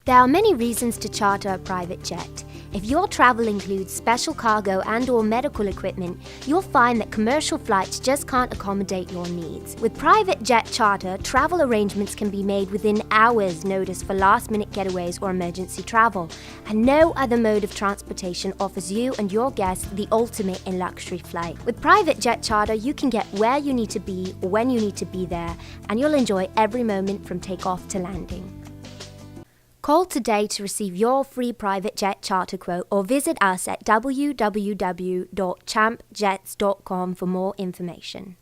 There are many reasons to charter a private jet. If your travel includes special cargo and/or medical equipment, you'll find that commercial flights just can't accommodate your needs. With private jet charter, travel arrangements can be made within hours' notice for last-minute getaways or emergency travel, and no other mode of transportation offers you and your guests the ultimate in luxury flight. With private jet charter, you can get where you need to be when you need to be there, and you'll enjoy every moment from takeoff to landing. Call today to receive your free private jet charter quote or visit us at www.champjets.com for more information.